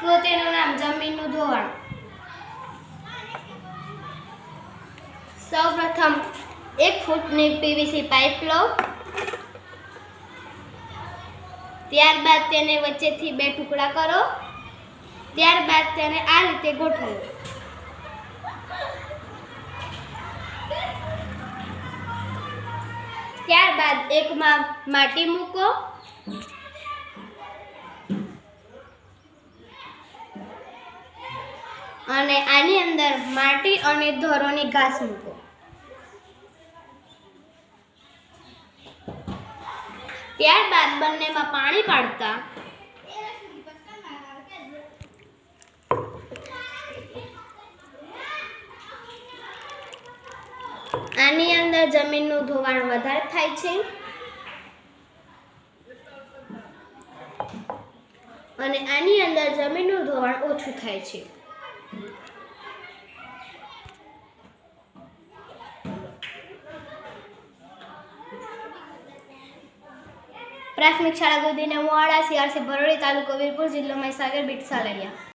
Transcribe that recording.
તેનું નામ જમીનનું ધોવાણ. સૌપ્રથમ 1 ફૂટની પીવીસી પાઇપ લો. ત્યારબાદ તેને વચ્ચેથી 2 ટુકડા કરો. ત્યારબાદ તેને આ રીતે ગોઠવો. ત્યારબાદ એકમાં માટી મૂકો અને આની અંદર માટી અને ધોરોની ઘાસ મૂકો. ત્યારબાદ બંનેમાં પાણી પાડતા આની અંદર જમીનનું ધોવાણ વધારે થાય છે અને આની અંદર જમીનનું ધોવાણ ઓછું થાય છે. પ્રાથમિક શાળા ગોદીના મોવાડા, CRC ભરોડી, તાલુકો વીરપુર, જિલ્લો મહીસાગર, બીટ સાલરિયા.